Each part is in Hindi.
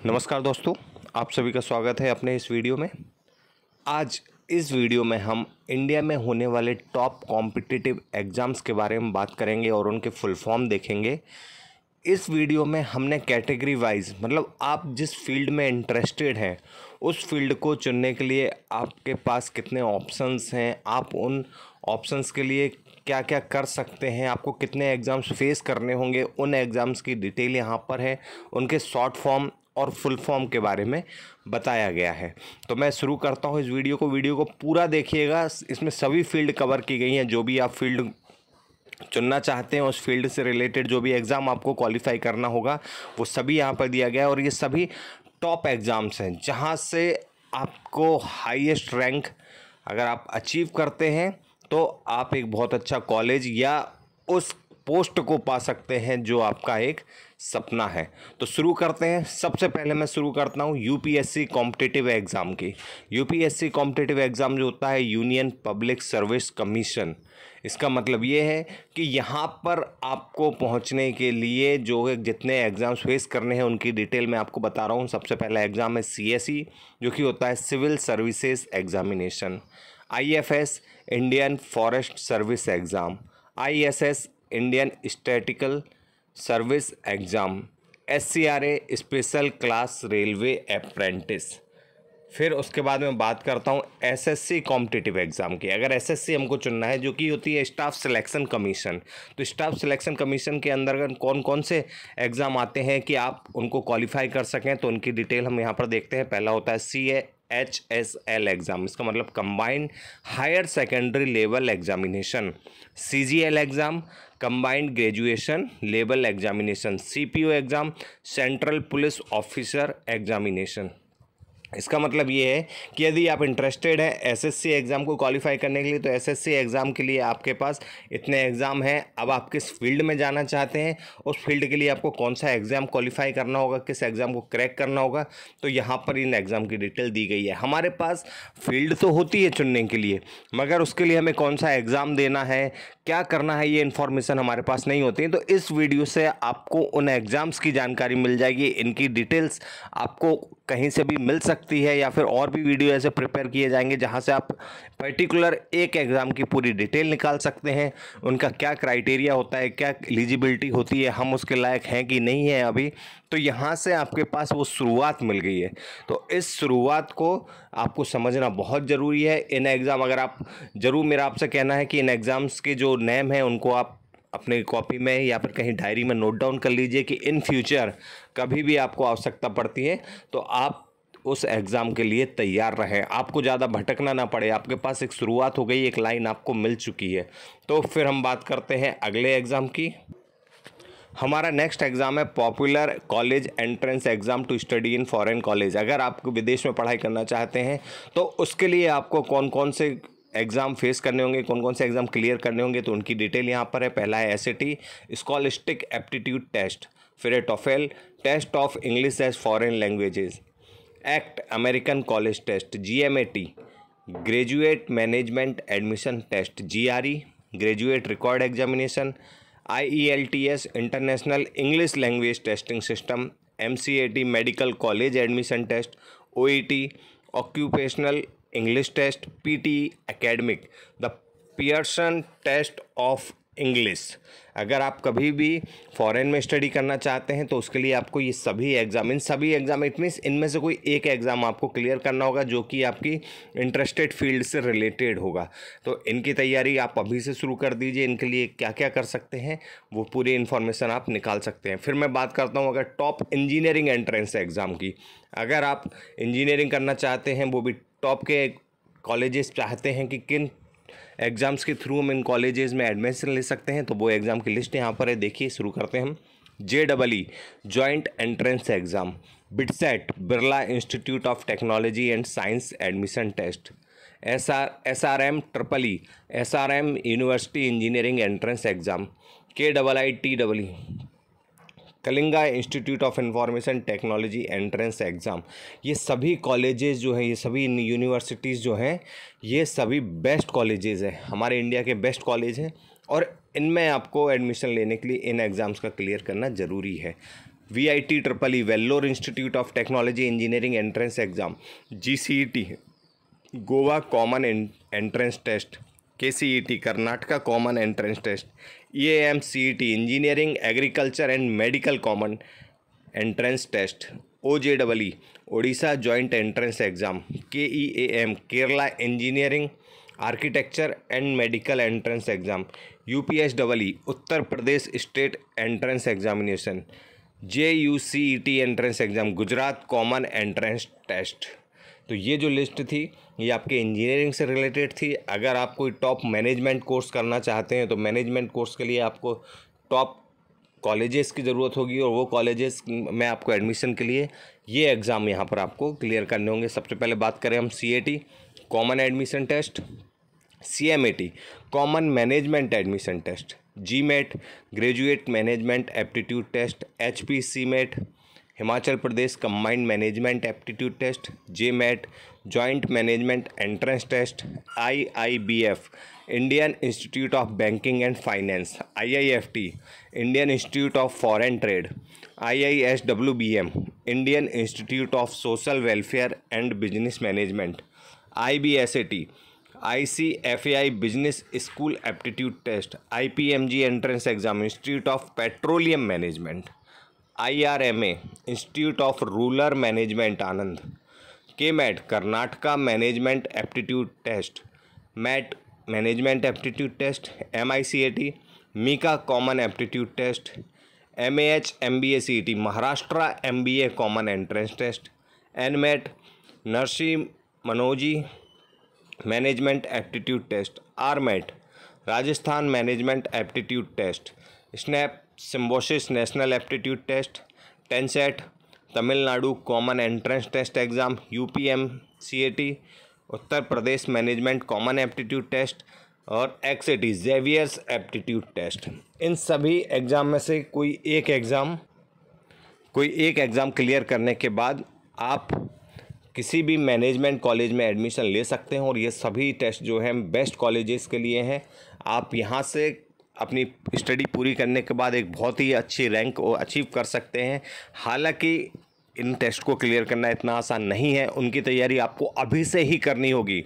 नमस्कार दोस्तों, आप सभी का स्वागत है अपने इस वीडियो में। आज इस वीडियो में हम इंडिया में होने वाले टॉप कॉम्पिटिटिव एग्ज़ाम्स के बारे में बात करेंगे और उनके फुल फॉर्म देखेंगे। इस वीडियो में हमने कैटेगरी वाइज मतलब आप जिस फील्ड में इंटरेस्टेड हैं उस फील्ड को चुनने के लिए आपके पास कितने ऑप्शंस हैं, आप उन ऑप्शंस के लिए क्या क्या कर सकते हैं, आपको कितने एग्ज़ाम्स फेस करने होंगे, उन एग्ज़ाम्स की डिटेल यहाँ पर है, उनके शॉर्ट फॉर्म और फुल फॉर्म के बारे में बताया गया है। तो मैं शुरू करता हूँ इस वीडियो को पूरा देखिएगा। इसमें सभी फील्ड कवर की गई हैं। जो भी आप फील्ड चुनना चाहते हैं उस फील्ड से रिलेटेड जो भी एग्ज़ाम आपको क्वालिफाई करना होगा वो सभी यहाँ पर दिया गया है। और ये सभी टॉप एग्ज़ाम्स हैं जहाँ से आपको हाईएस्ट रैंक अगर आप अचीव करते हैं तो आप एक बहुत अच्छा कॉलेज या उस पोस्ट को पा सकते हैं जो आपका एक सपना है। तो शुरू करते हैं। सबसे पहले मैं शुरू करता हूँ यूपीएससी कॉम्पिटिटिव एग्ज़ाम की। यूपीएससी कॉम्पिटिटिव एग्ज़ाम जो होता है यूनियन पब्लिक सर्विस कमीशन, इसका मतलब ये है कि यहाँ पर आपको पहुँचने के लिए जो है जितने एग्ज़ाम्स फेस करने हैं उनकी डिटेल मैं आपको बता रहा हूँ। सबसे पहला एग्ज़ाम है सीएसई जो कि होता है civil services examination, IFS Indian forest service exam, ISS Indian statistical service exam, SCRA special class railway apprentice. फिर उसके बाद मैं बात करता हूँ एसएससी कॉम्पिटिटिव एग्ज़ाम की। अगर एसएससी हमको चुनना है जो कि होती है स्टाफ सिलेक्शन कमीशन, तो स्टाफ सिलेक्शन कमीशन के अंदर कौन कौन से एग्ज़ाम आते हैं कि आप उनको क्वालिफाई कर सकें तो उनकी डिटेल हम यहाँ पर देखते हैं। पहला होता है CHSL एग्ज़ाम, इसका मतलब combined higher secondary level examination, CGL exam combined graduation level examination, CPO exam central police officer examination. इसका मतलब ये है कि यदि आप इंटरेस्टेड हैं एसएससी एग्ज़ाम को क्वालिफाई करने के लिए तो एसएससी एग्ज़ाम के लिए आपके पास इतने एग्ज़ाम हैं। अब आप किस फील्ड में जाना चाहते हैं, उस फील्ड के लिए आपको कौन सा एग्ज़ाम क्वालिफाई करना होगा, किस एग्ज़ाम को क्रैक करना होगा, तो यहाँ पर इन एग्ज़ाम की डिटेल दी गई है। हमारे पास फील्ड तो होती है चुनने के लिए, मगर उसके लिए हमें कौन सा एग्ज़ाम देना है, क्या करना है, ये इन्फॉर्मेशन हमारे पास नहीं होती है। तो इस वीडियो से आपको उन एग्ज़ाम्स की जानकारी मिल जाएगी। इनकी डिटेल्स आपको कहीं से भी मिल सकती है या फिर और भी वीडियो ऐसे प्रिपेयर किए जाएंगे जहां से आप पर्टिकुलर एक एग्ज़ाम की पूरी डिटेल निकाल सकते हैं। उनका क्या क्राइटेरिया होता है, क्या एलिजिबिलिटी होती है, हम उसके लायक हैं कि नहीं है अभी, तो यहाँ से आपके पास वो शुरुआत मिल गई है। तो इस शुरुआत को आपको समझना बहुत ज़रूरी है। इन एग्ज़ाम अगर आप ज़रूर, मेरा आपसे कहना है कि इन एग्ज़ाम्स के जो नेम हैं उनको आप अपने कॉपी में या फिर कहीं डायरी में नोट डाउन कर लीजिए कि इन फ्यूचर कभी भी आपको आवश्यकता पड़ती है तो आप उस एग्ज़ाम के लिए तैयार रहें, आपको ज़्यादा भटकना ना पड़े। आपके पास एक शुरुआत हो गई, एक लाइन आपको मिल चुकी है। तो फिर हम बात करते हैं अगले एग्ज़ाम की। हमारा नेक्स्ट एग्ज़ाम है popular college entrance exam to study in foreign college. अगर आप विदेश में पढ़ाई करना चाहते हैं तो उसके लिए आपको कौन कौन से एग्ज़ाम फेस करने होंगे, कौन कौन से एग्ज़ाम क्लियर करने होंगे, तो उनकी डिटेल यहाँ पर है। पहला है SAT स्कॉलिस्टिक एप्टीट्यूड टेस्ट, फिर है TOEFL test of English as foreign languages, act American college test, GMAT graduate management admission test, GRE graduate record examination, IELTS international English language testing system, MCAT medical college admission test, OET occupational English test, PTE academic the Pearson test of English. अगर आप कभी भी फॉरेन में स्टडी करना चाहते हैं तो उसके लिए आपको ये सभी एग्ज़ाम, इन सभी एग्ज़ाम इट मीन्स इनमें से कोई एक एग्ज़ाम आपको क्लियर करना होगा जो कि आपकी इंटरेस्टेड फील्ड से रिलेटेड होगा। तो इनकी तैयारी आप अभी से शुरू कर दीजिए। इनके लिए क्या क्या कर सकते हैं वो पूरी इन्फॉर्मेशन आप निकाल सकते हैं। फिर मैं बात करता हूँ अगर टॉप इंजीनियरिंग एंट्रेंस एग्ज़ाम की। अगर आप इंजीनियरिंग करना चाहते हैं, वो भी टॉप के कॉलेजेस चाहते हैं कि किन एग्ज़ाम्स के थ्रू हम इन कॉलेजेस में एडमिशन ले सकते हैं, तो वो एग्ज़ाम की लिस्ट यहाँ पर है। देखिए शुरू करते हैं हम। JEE joint entrance exam, BITSAT Birla institute of technology and science admission test, SRM SRM university engineering entrance exam, KIITEE Kalinga institute of information technology entrance exam. ये सभी कॉलेजेस जो हैं, ये सभी यूनिवर्सिटीज़ जो हैं, ये सभी बेस्ट कॉलेजेस हैं, हमारे इंडिया के बेस्ट कॉलेज हैं और इनमें आपको एडमिशन लेने के लिए इन एग्ज़ाम्स का क्लियर करना ज़रूरी है। VIT Vellore institute of technology engineering entrance exam, GCET Goa common entrance test, KCET Karnataka common entrance test, EAMCET engineering agriculture and medical common entrance test, OJEE Odisha joint entrance exam, KEAM Kerala engineering architecture and medical entrance exam, UPSEE Uttar Pradesh state entrance examination, JUCET entrance exam Gujarat common entrance test. तो ये जो लिस्ट थी ये आपके इंजीनियरिंग से रिलेटेड थी। अगर आप कोई टॉप मैनेजमेंट कोर्स करना चाहते हैं तो मैनेजमेंट कोर्स के लिए आपको टॉप कॉलेजेस की ज़रूरत होगी और वो कॉलेजेस में आपको एडमिशन के लिए ये एग्ज़ाम यहाँ पर आपको क्लियर करने होंगे। सबसे पहले बात करें हम CAT common admission test, CMAT common management admission test, GMAT graduate management aptitude test, HPCMAT Himachal Pradesh combined management aptitude test, JMAT joint management entrance test, IIBF Indian institute of banking and finance, IIFT Indian institute of foreign trade, IISWBM Indian institute of social welfare and business management, IBSAT ICFAI business school aptitude test, IPMG entrance exam institute of petroleum management, IRMA institute of rural management Anand, KMAT Karnataka management aptitude test, MAT management aptitude test, MICAT MICA common aptitude test, MAH MBA CET Maharashtra MBA common entrance test, NMAT Narsee Monjee management aptitude test, RMAT Rajasthan management aptitude test, SNAP Symbiosis national aptitude test, TANCET Tamil Nadu common entrance test exam, UPMCAT Uttar Pradesh management common aptitude test और XAT जेवियर्स एप्टीट्यूड टेस्ट। इन सभी एग्ज़ाम में से कोई एक एग्ज़ाम क्लियर करने के बाद आप किसी भी मैनेजमेंट कॉलेज में एडमिशन ले सकते हैं और ये सभी टेस्ट जो हैं बेस्ट कॉलेजेस के लिए हैं। आप यहाँ से अपनी स्टडी पूरी करने के बाद एक बहुत ही अच्छी रैंक अचीव कर सकते हैं। हालांकि इन टेस्ट को क्लियर करना इतना आसान नहीं है, उनकी तैयारी आपको अभी से ही करनी होगी।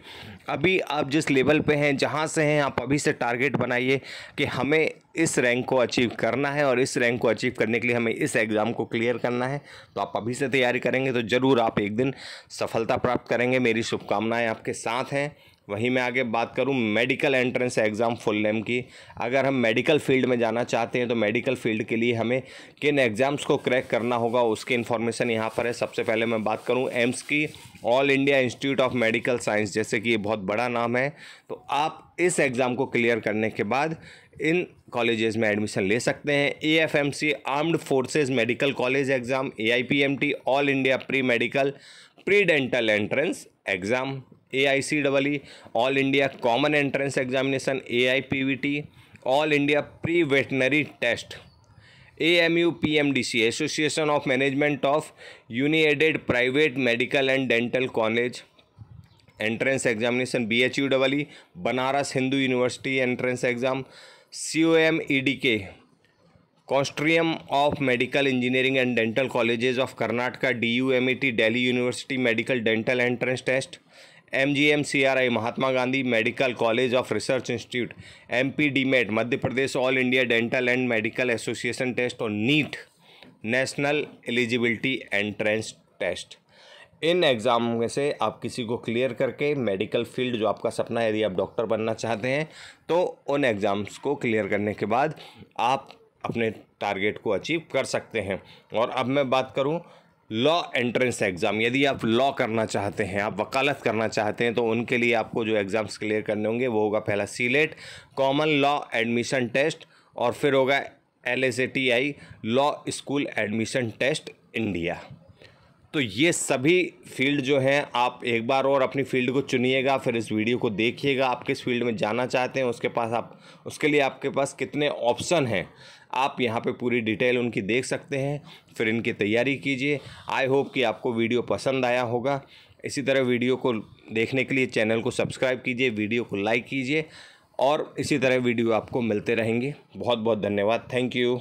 अभी आप जिस लेवल पे हैं, जहाँ से हैं, आप अभी से टारगेट बनाइए कि हमें इस रैंक को अचीव करना है और इस रैंक को अचीव करने के लिए हमें इस एग्ज़ाम को क्लियर करना है। तो आप अभी से तैयारी करेंगे तो ज़रूर आप एक दिन सफलता प्राप्त करेंगे। मेरी शुभकामनाएँ आपके साथ हैं। वहीं मैं आगे बात करूं medical entrance exam full name की। अगर हम मेडिकल फील्ड में जाना चाहते हैं तो मेडिकल फील्ड के लिए हमें किन एग्ज़ाम्स को क्रैक करना होगा उसकी इन्फॉर्मेशन यहाँ पर है। सबसे पहले मैं बात करूं एम्स की, all India institute of medical science, जैसे कि ये बहुत बड़ा नाम है। तो आप इस एग्ज़ाम को क्लियर करने के बाद इन कॉलेजेस में एडमिशन ले सकते हैं। AFMC armed forces medical college exam, AIPMT all India pre medical pre dental entrance exam, AICEE all India common entrance examination, AIPVT all India pre veterinary test, AMUPMDC association of management of unaided private medical and dental college entrance examination, BHUEE Banaras Hindu university entrance exam, COMEDK consortium of medical engineering and dental colleges of Karnataka, DUMET Delhi university medical dental entrance test, MGMCRI Mahatma Gandhi medical college of research institute, MPDMET Madhya Pradesh all India dental and medical association test और NEET national eligibility entrance test. इन एग्ज़ाम में से आप किसी को क्लियर करके मेडिकल फील्ड जो आपका सपना है, यदि आप डॉक्टर बनना चाहते हैं तो उन एग्ज़ाम्स को क्लियर करने के बाद आप अपने टारगेट को अचीव कर सकते हैं। और अब मैं बात करूं लॉ एंट्रेंस एग्ज़ाम। यदि आप लॉ करना चाहते हैं, आप वकालत करना चाहते हैं, तो उनके लिए आपको जो एग्ज़ाम्स क्लियर करने होंगे वो होगा पहला CLET common law admission test और फिर होगा LSATI law school admission test India. तो ये सभी फील्ड जो हैं आप एक बार और अपनी फील्ड को चुनिएगा, फिर इस वीडियो को देखिएगा। आप किस फील्ड में जाना चाहते हैं उसके लिए आपके पास कितने ऑप्शन हैं, आप यहाँ पे पूरी डिटेल उनकी देख सकते हैं। फिर इनकी तैयारी कीजिए। आई होप कि आपको वीडियो पसंद आया होगा। इसी तरह वीडियो को देखने के लिए चैनल को सब्सक्राइब कीजिए, वीडियो को लाइक कीजिए और इसी तरह वीडियो आपको मिलते रहेंगे। बहुत बहुत धन्यवाद। Thank you.